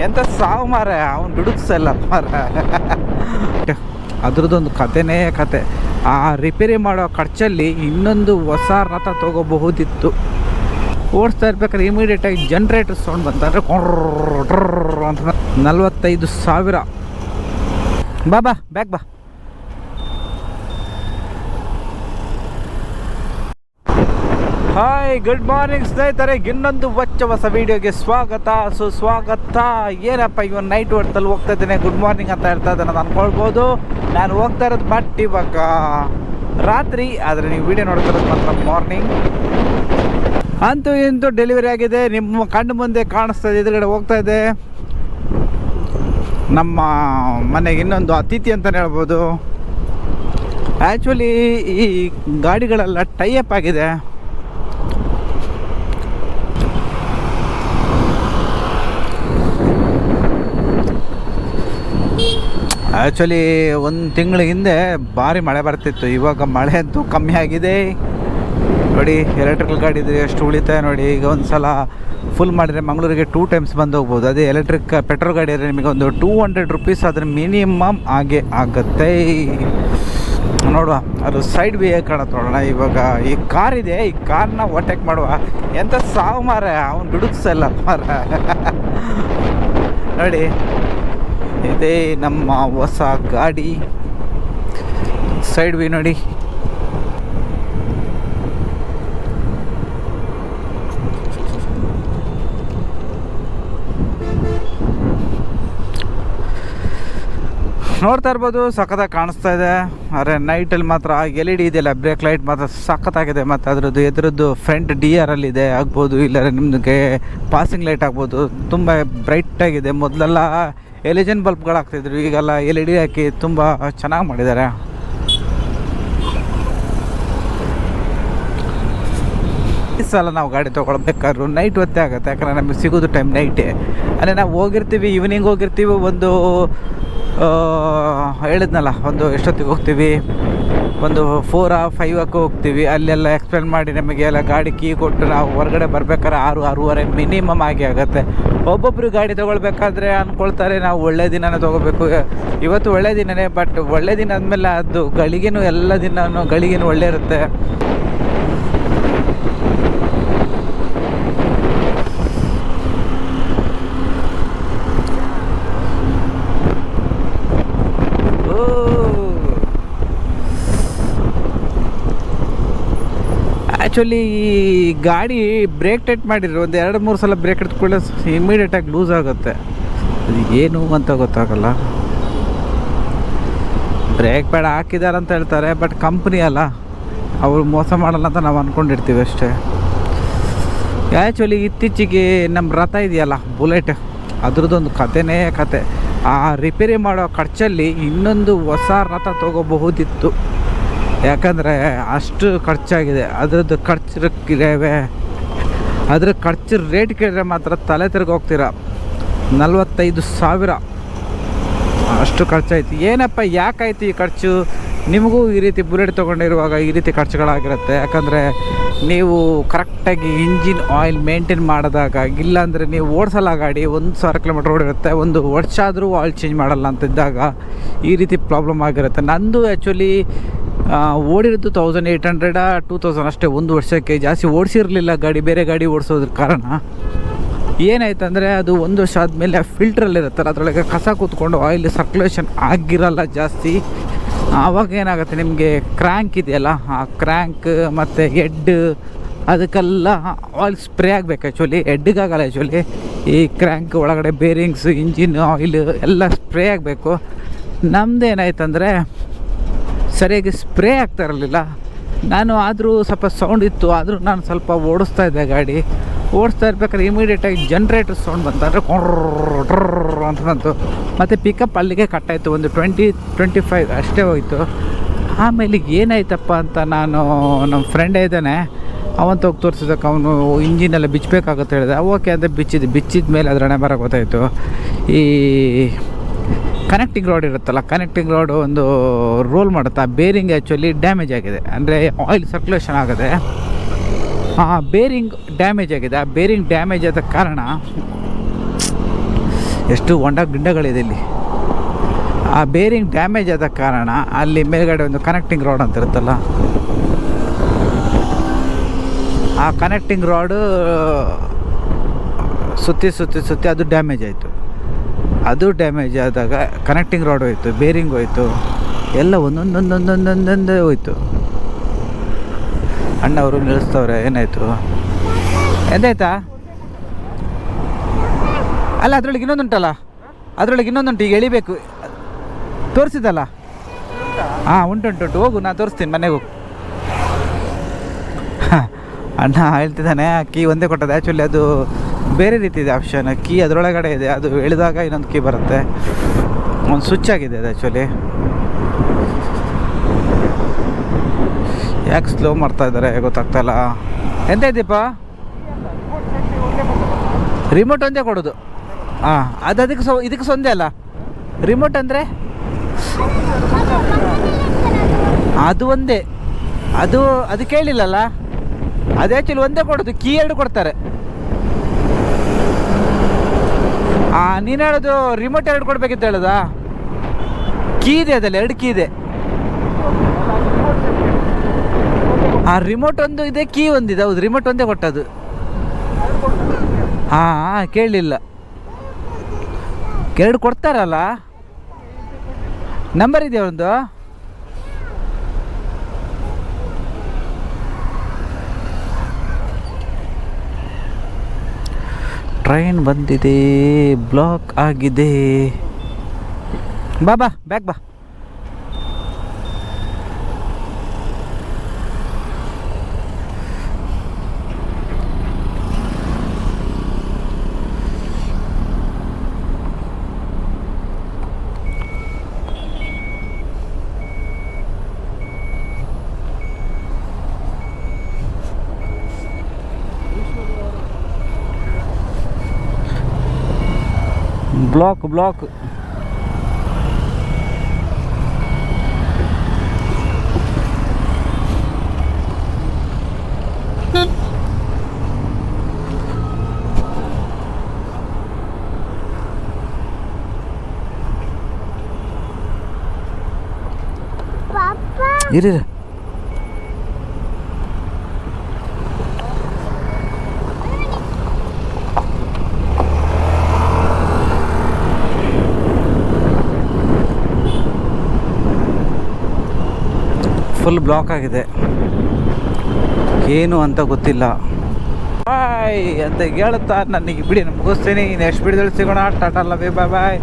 ಎಂಥ ಸಾವು ಮಾರ, ಅವನು ದುಡುಕ್ಸಲ್ಲ ಮಾರ. ಅದ್ರದ್ದೊಂದು ಕಥೆನೇ ಕತೆ. ಆ ರಿಪೇರಿ ಮಾಡೋ ಖರ್ಚಲ್ಲಿ ಇನ್ನೊಂದು ಹೊಸ ರಥ ತೊಗೋಬಹುದಿತ್ತು. ಓಡಿಸ್ತಾ ಇರ್ಬೇಕಾದ್ರೆ ಇಮಿಡಿಯೇಟಾಗಿ ಜನ್ರೇಟರ್ ಸೌಂಡ್ ಬಂತಂದರೆ ಅಂತ 45,000. ಬಾ ಬ್ಯಾಗ್ ಬಾ. ಹಾಯ್, ಗುಡ್ ಮಾರ್ನಿಂಗ್ ಸ್ನೇಹಿತರೆ. ಇನ್ನೊಂದು ಹೊಸ ವೀಡಿಯೋಗೆ ಸ್ವಾಗತ ಸುಸ್ವಾಗತ. ಏನಪ್ಪ ಇವನು ನೈಟ್ ಹೊತ್ತಲ್ಲಿ ಹೋಗ್ತಾ ಇದ್ದೇನೆ, ಗುಡ್ ಮಾರ್ನಿಂಗ್ ಅಂತ ಹೇಳ್ತಾ ಇದ್ದಾನೆ ಅಂತ ಅಂದ್ಕೊಳ್ಬೋದು. ನಾನು ಹೋಗ್ತಾ ಇರೋದು ಬಟ್ ಇವಾಗ ರಾತ್ರಿ, ಆದರೆ ನೀವು ವಿಡಿಯೋ ನೋಡ್ತಾ ಇರೋದು ಮಾತ್ರ ಮಾರ್ನಿಂಗ್. ಅಂತೂ ಇಂತೂ ಡೆಲಿವರಿ ಆಗಿದೆ, ನಿಮ್ಮ ಕಣ್ಣು ಮುಂದೆ ಕಾಣಿಸ್ತಾ ಇದೆ. ಎದುರುಗಡೆ ಹೋಗ್ತಾ ಇದೆ ನಮ್ಮ ಮನೆಗೆ ಇನ್ನೊಂದು ಅತಿಥಿ ಅಂತಲೇ ಹೇಳ್ಬೋದು. ಆ್ಯಕ್ಚುಲಿ ಈ ಗಾಡಿಗಳೆಲ್ಲ ಟೈಅಪ್ ಆಗಿದೆ. ಆ್ಯಕ್ಚುಲಿ ಒಂದು ತಿಂಗಳ ಹಿಂದೆ ಭಾರಿ ಮಳೆ ಬರ್ತಿತ್ತು. ಇವಾಗ ಮಳೆ ಅಂತೂ ಕಮ್ಮಿ ಆಗಿದೆ ನೋಡಿ. ಎಲೆಕ್ಟ್ರಿಕಲ್ ಗಾಡಿ ಇದ್ರೆ ಎಷ್ಟು ಉಳಿತಾಯ ನೋಡಿ. ಈಗ ಒಂದು ಸಲ ಫುಲ್ ಮಾಡಿದರೆ ಮಂಗಳೂರಿಗೆ 2 ಟೈಮ್ಸ್ ಬಂದು ಹೋಗ್ಬೋದು. ಅದೇ ಪೆಟ್ರೋಲ್ ಗಾಡಿ ಆದರೆ ನಿಮಗೆ ಒಂದು 200 ರೂಪೀಸ್ ಆದರೆ ಮಿನಿಮಮ್ ಆಗೇ ಆಗುತ್ತೆ. ನೋಡುವ, ಅದು ಸೈಡ್ ವೇ ಕಾಣುತ್ತೆ ನೋಡೋಣ. ಇವಾಗ ಈ ಕಾರ್ ಇದೆ, ಈ ಕಾರ್ನ ಓವರ್ಟೇಕ್ ಮಾಡುವ. ಎಂಥ ಸಾವು ಮಾರ, ಅವನು ದುಡುಕ್ಸಲ್ಲ ಮಾರ. ನೋಡಿ, ಇದೇ ನಮ್ಮ ಹೊಸ ಗಾಡಿ. ಸೈಡ್ ವಿ ನೋಡಿ. ನೋಡ್ತಾ ಇರ್ಬೋದು, ಸಖತ್ತಾಗಿ ಕಾಣಿಸ್ತಾ ಇದೆ. ಆದರೆ ನೈಟಲ್ಲಿ ಮಾತ್ರ LED ಇದೆಯಲ್ಲ, ಬ್ರೇಕ್ ಲೈಟ್ ಮಾತ್ರ ಸಖತ್ತಾಗಿದೆ. ಮತ್ತು ಅದರದ್ದು ಎದುರದ್ದು ಫ್ರಂಟ್ DRL ಇದೆ ಆಗ್ಬೋದು, ಇಲ್ಲ ನಿಮಗೆ ಪಾಸಿಂಗ್ ಲೈಟ್ ಆಗ್ಬೋದು. ತುಂಬ ಬ್ರೈಟಾಗಿದೆ. ಮೊದಲೆಲ್ಲ ಎಲಿಜನ್ ಬಲ್ಬ್ಗಳು ಹಾಕ್ತಿದ್ರು, ಈಗೆಲ್ಲ LED ಹಾಕಿ ತುಂಬ ಚೆನ್ನಾಗಿ ಮಾಡಿದ್ದಾರೆ. ಈ ಸಲ ನಾವು ಗಾಡಿ ತೊಗೊಳ್ಬೇಕಾದ್ರೂ ನೈಟ್ ಹೊತ್ತೇ ಆಗುತ್ತೆ, ಯಾಕಂದರೆ ನಮಗೆ ಸಿಗೋದು ಟೈಮ್ ನೈಟೇ. ಅಂದರೆ ನಾವು ಹೋಗಿರ್ತೀವಿ, ಈವ್ನಿಂಗ್ ಹೋಗಿರ್ತೀವಿ. ಒಂದು ಹೇಳಿದ್ನಲ್ಲ, ಒಂದು ಎಷ್ಟೊತ್ತಿಗೆ ಹೋಗ್ತೀವಿ, ಒಂದು 4 or 5 ಹೋಗ್ತೀವಿ. ಅಲ್ಲೆಲ್ಲ ಎಕ್ಸ್ಪ್ಲೇನ್ ಮಾಡಿ ನಮಗೆ ಎಲ್ಲ ಗಾಡಿ ಕೀ ಕೊಟ್ಟು ನಾವು ಹೊರಗಡೆ ಬರ್ಬೇಕಾದ್ರೆ 6-6:30 ಮಿನಿಮಮ್ ಆಗಿ ಆಗುತ್ತೆ. ಒಬ್ಬೊಬ್ಬರು ಗಾಡಿ ತೊಗೊಳ್ಬೇಕಾದ್ರೆ ಅಂದ್ಕೊಳ್ತಾರೆ ನಾವು ಒಳ್ಳೆ ದಿನನೇ ತೊಗೋಬೇಕು. ಇವತ್ತು ಒಳ್ಳೆ ದಿನನೇ, ಬಟ್ ಒಳ್ಳೆ ದಿನ ಆದಮೇಲೆ ಅದು ಗಳಿಗೆನೂ ಎಲ್ಲ ದಿನವೂ ಗಳಿಗೆನೂ ಒಳ್ಳೆ ಇರುತ್ತೆ. ಆ್ಯಕ್ಚುಲಿ ಈ ಗಾಡಿ ಬ್ರೇಕ್ ಟೈಟ್ ಮಾಡಿದ್ರು, ಒಂದು 2-3 ಸಲ ಬ್ರೇಕ್ ಹಿಡಿದುಕೊಳ್ಳೆ ಇಮಿಡಿಯೇಟಾಗಿ ಲೂಸ್ ಆಗುತ್ತೆ. ಅದು ಏನು ಅಂತ ಗೊತ್ತಾಗಲ್ಲ. ಬ್ರೇಕ್ ಪ್ಯಾಡ್ ಹಾಕಿದ್ದಾರೆ ಅಂತ ಹೇಳ್ತಾರೆ, ಬಟ್ ಕಂಪ್ನಿ ಅಲ್ಲ, ಅವರು ಮೋಸ ಮಾಡಲ್ಲ ಅಂತ ನಾವು ಅಂದ್ಕೊಂಡಿರ್ತೀವಿ ಅಷ್ಟೇ. ಆ್ಯಕ್ಚುಲಿ ಇತ್ತೀಚೆಗೆ ನಮ್ಮ ರಥ ಇದೆಯಲ್ಲ ಬುಲೆಟ್, ಅದ್ರದ್ದೊಂದು ಕಥೆನೇ ಕತೆ. ಆ ರಿಪೇರಿ ಮಾಡೋ ಖರ್ಚಲ್ಲಿ ಇನ್ನೊಂದು ಹೊಸ ರಥ ತೊಗೋಬಹುದಿತ್ತು. ಯಾಕಂದರೆ ಅಷ್ಟು ಖರ್ಚಾಗಿದೆ. ಅದರದ್ದು ಖರ್ಚು ರೇಟ್ ಕೇಳಿದ್ರೆ ಮಾತ್ರ ತಲೆ ತಿರುಗಿ ಹೋಗ್ತೀರ. 45,000 ಅಷ್ಟು ಖರ್ಚಾಯ್ತು. ಏನಪ್ಪ ಯಾಕಾಯ್ತು ಈ ಖರ್ಚು? ನಿಮಗೂ ಈ ರೀತಿ ಬುಲೆಟ್ ತೊಗೊಂಡಿರುವಾಗ ಈ ರೀತಿ ಖರ್ಚುಗಳಾಗಿರುತ್ತೆ. ಯಾಕಂದರೆ ನೀವು ಕರೆಕ್ಟಾಗಿ ಇಂಜಿನ್ ಆಯಿಲ್ ಮೇಂಟೈನ್ ಮಾಡಿದಾಗ, ಇಲ್ಲಾಂದರೆ ನೀವು ಓಡಿಸಲ್ಲ ಗಾಡಿ, 1,000 ಕಿಲೋಮೀಟ್ರ್ ಓಡಿರುತ್ತೆ, ಒಂದು ವರ್ಷ ಆದರೂ ಆಯಿಲ್ ಚೇಂಜ್ ಮಾಡಲ್ಲ ಅಂತಿದ್ದಾಗ ಈ ರೀತಿ ಪ್ರಾಬ್ಲಮ್ ಆಗಿರುತ್ತೆ. ನಂದು ಆ್ಯಕ್ಚುಲಿ ಓಡಿರೋದು 1800-2000 ಅಷ್ಟೇ ಒಂದು ವರ್ಷಕ್ಕೆ. ಜಾಸ್ತಿ ಓಡಿಸಿರಲಿಲ್ಲ ಗಾಡಿ, ಬೇರೆ ಗಾಡಿ ಓಡಿಸೋದ್ರ ಕಾರಣ. ಏನಾಯ್ತಂದರೆ ಅದು 1 ವರ್ಷ ಆದಮೇಲೆ ಫಿಲ್ಟ್ರಲ್ಲಿರುತ್ತಲ್ಲ, ಅದರೊಳಗೆ ಕಸ ಕೂತ್ಕೊಂಡು ಆಯಿಲ್ ಸರ್ಕ್ಯುಲೇಷನ್ ಆಗಿರಲ್ಲ ಜಾಸ್ತಿ. ಆವಾಗ ಏನಾಗುತ್ತೆ, ನಿಮಗೆ ಕ್ರ್ಯಾಂಕ್ ಇದೆಯಲ್ಲ, ಆ ಕ್ರ್ಯಾಂಕ್ ಮತ್ತು ಹೆಡ್ ಅದಕ್ಕೆಲ್ಲ ಆಯಿಲ್ ಸ್ಪ್ರೇ ಆಗಬೇಕು. ಆ್ಯಕ್ಚುಲಿ ಹೆಡ್ಗಾಗಲ್ಲ, ಆ್ಯಕ್ಚುಲಿ ಈ ಕ್ರ್ಯಾಂಕ್ ಒಳಗಡೆ ಬೇರಿಂಗ್ಸ್, ಇಂಜಿನ್ ಆಯಿಲ್ ಎಲ್ಲ ಸ್ಪ್ರೇ ಆಗಬೇಕು. ನಮ್ಮದೇನಾಯ್ತಂದರೆ ಸರಿಯಾಗಿ ಸ್ಪ್ರೇ ಆಗ್ತಾ ಇರಲಿಲ್ಲ. ನಾನು ಆದರೂ ಸ್ವಲ್ಪ ಸೌಂಡ್ ಇತ್ತು, ಆದರೂ ನಾನು ಸ್ವಲ್ಪ ಓಡಿಸ್ತಾ ಇದ್ದೆ ಗಾಡಿ. ಓಡಿಸ್ತಾ ಇರ್ಬೇಕಾದ್ರೆ ಇಮಿಡಿಯೇಟಾಗಿ ಜನ್ರೇಟರ್ ಸೌಂಡ್ ಬಂತಂದರೆ ಅಂತ ಬಂತು. ಮತ್ತು ಪಿಕಪ್ ಅಲ್ಲಿಗೆ ಕಟ್ಟಾಯಿತು, ಒಂದು 20-25 ಅಷ್ಟೇ ಹೋಯಿತು. ಆಮೇಲೆ ಏನಾಯ್ತಪ್ಪ ಅಂತ ನಾನು, ನಮ್ಮ ಫ್ರೆಂಡೇ ಇದ್ದಾನೆ, ಅವನು ತೋರಿಸಿದಕ್ಕೆ ಅವನು ಇಂಜಿನೆಲ್ಲ ಬಿಚ್ಚಬೇಕಾಗುತ್ತೆ ಹೇಳಿದೆ. ಓಕೆ ಅಂತ ಬಿಚ್ಚಿದ ಮೇಲೆ ಅದರ ಹಣೆ ಬರ ಗೊತ್ತಾಯಿತು. ಈ ಕನೆಕ್ಟಿಂಗ್ ರಾಡ್ ಇರುತ್ತಲ್ಲ, ಕನೆಕ್ಟಿಂಗ್ ರಾಡ್ ಒಂದು ರೋಲ್ ಮಾಡುತ್ತೆ. ಆ ಬೇರಿಂಗ್ ಆ್ಯಕ್ಚುಲಿ ಡ್ಯಾಮೇಜ್ ಆಗಿದೆ, ಅಂದರೆ ಆಯಿಲ್ ಸರ್ಕ್ಯುಲೇಷನ್ ಆಗಿದೆ. ಆ ಬೇರಿಂಗ್ ಡ್ಯಾಮೇಜ್ ಆಗಿದೆ. ಆ ಬೇರಿಂಗ್ ಡ್ಯಾಮೇಜ್ ಆದ ಕಾರಣ ಎಷ್ಟು ಹೊಂಡ ಗಿಂಡಗಳಿದೆ ಇಲ್ಲಿ. ಆ ಬೇರಿಂಗ್ ಡ್ಯಾಮೇಜ್ ಆದ ಕಾರಣ ಅಲ್ಲಿ ಮೇಲ್ಗಡೆ ಒಂದು ಕನೆಕ್ಟಿಂಗ್ ರಾಡ್ ಅಂತ ಇರುತ್ತಲ್ಲ, ಆ ಕನೆಕ್ಟಿಂಗ್ ರಾಡು ಸುತ್ತಿ ಅದು ಡ್ಯಾಮೇಜ್ ಆಯಿತು. ಅದು ಡ್ಯಾಮೇಜ್ ಆದಾಗ ಕನೆಕ್ಟಿಂಗ್ ರಾಡ್ ಹೋಯಿತು, ಬೇರಿಂಗ್ ಹೋಯಿತು, ಎಲ್ಲ ಒಂದೊಂದೊಂದೊಂದೊಂದೊಂದೇ ಹೋಯಿತು. ಅಣ್ಣವರು ನಿಲ್ಲಿಸ್ತವ್ರೆ. ಏನಾಯಿತು ಎಂದಾಯ್ತಾ? ಅಲ್ಲ ಅದರೊಳಗೆ ಇನ್ನೊಂದುಂಟಲ್ಲ, ಅದರೊಳಗೆ ಇನ್ನೊಂದುಂಟು, ಈಗ ಎಳಿಬೇಕು. ತೋರಿಸಿದಲ್ಲ? ಹಾಂ ಉಂಟು. ಹೋಗು, ನಾನು ತೋರಿಸ್ತೀನಿ, ಮನೆಗೆ ಹೋಗು. ಅಣ್ಣ ಹೇಳ್ತಿದ್ದಾನೆ ಕೀ ಒಂದೇ ಕೊಟ್ಟದ್ದು. ಆ್ಯಕ್ಚುಲಿ ಅದು ಬೇರೆ ರೀತಿ ಇದೆ ಆಪ್ಷನ್. ಕೀ ಅದರೊಳಗಡೆ ಇದೆ, ಅದು ಎಳೆದಾಗ ಇನ್ನೊಂದು ಕೀ ಬರುತ್ತೆ. ಒಂದು ಸ್ವಿಚ್ ಆಗಿದೆ ಅದು ಆ್ಯಕ್ಚುಲಿ. ಯಾಕೆ ಸ್ಲೋ ಮಾಡ್ತಾ ಇದ್ದಾರೆ ಗೊತ್ತಾಗ್ತಾಯಿಲ್ಲ. ಎಂತ ಇದೀಪ? ರಿಮೋಟ್ ಒಂದೇ ಕೊಡೋದು. ಹಾಂ, ಅದು ಇದಕ್ಕೆ ಸೊಂದೆ ಅಲ್ಲ ರಿಮೋಟ್ ಅಂದರೆ? ಅದು ಒಂದೇ, ಅದು ಕೇಳಿಲ್ಲಲ್ಲ. ಅದು ಆ್ಯಕ್ಚುಲಿ ಒಂದೇ ಕೊಡೋದು, ಕೀ 2 ಕೊಡ್ತಾರೆ. ನೀನು ಹೇಳೋದು ರಿಮೋಟ್ 2 ಕೊಡಬೇಕಿತ್ತು ಹೇಳೋದಾ? ಕೀ ಇದೆ ಅದಲ್ಲ, 2 ಕೀ ಇದೆ. ರಿಮೋಟ್ ಒಂದು ಇದೆ, ಕೀ ಒಂದಿದೆ. ಹೌದು, ರಿಮೋಟ್ ಒಂದೇ ಕೊಟ್ಟದು. ಹಾಂ ಕೇಳಲಿಲ್ಲ. 2 ಕೊಡ್ತಾರಲ್ಲ. ನಂಬರ್ ಇದೆಯಾ ಒಂದು? ಟ್ರೈನ್ ಬಂದಿದೆ, ಬ್ಲಾಕ್ ಆಗಿದೆ. ಬಾ ಬ್ಯಾಗ್ ಬಾ. ಬ್ಲಾಕ್ ಇರಿ. ಫುಲ್ ಬ್ಲಾಕ್ ಆಗಿದೆ, ಏನು ಅಂತ ಗೊತ್ತಿಲ್ಲ. ಬಾಯ್ ಅಂತ ಹೇಳುತ್ತಾ ನನಗೆ ಬಿಡಿ ಮುಗಿಸ್ತೀನಿ. ನೆಕ್ಸ್ಟ್ ವಿಡಿಯೋದಲ್ಲಿ ಸಿಗೋಣ. Tata love you, bye.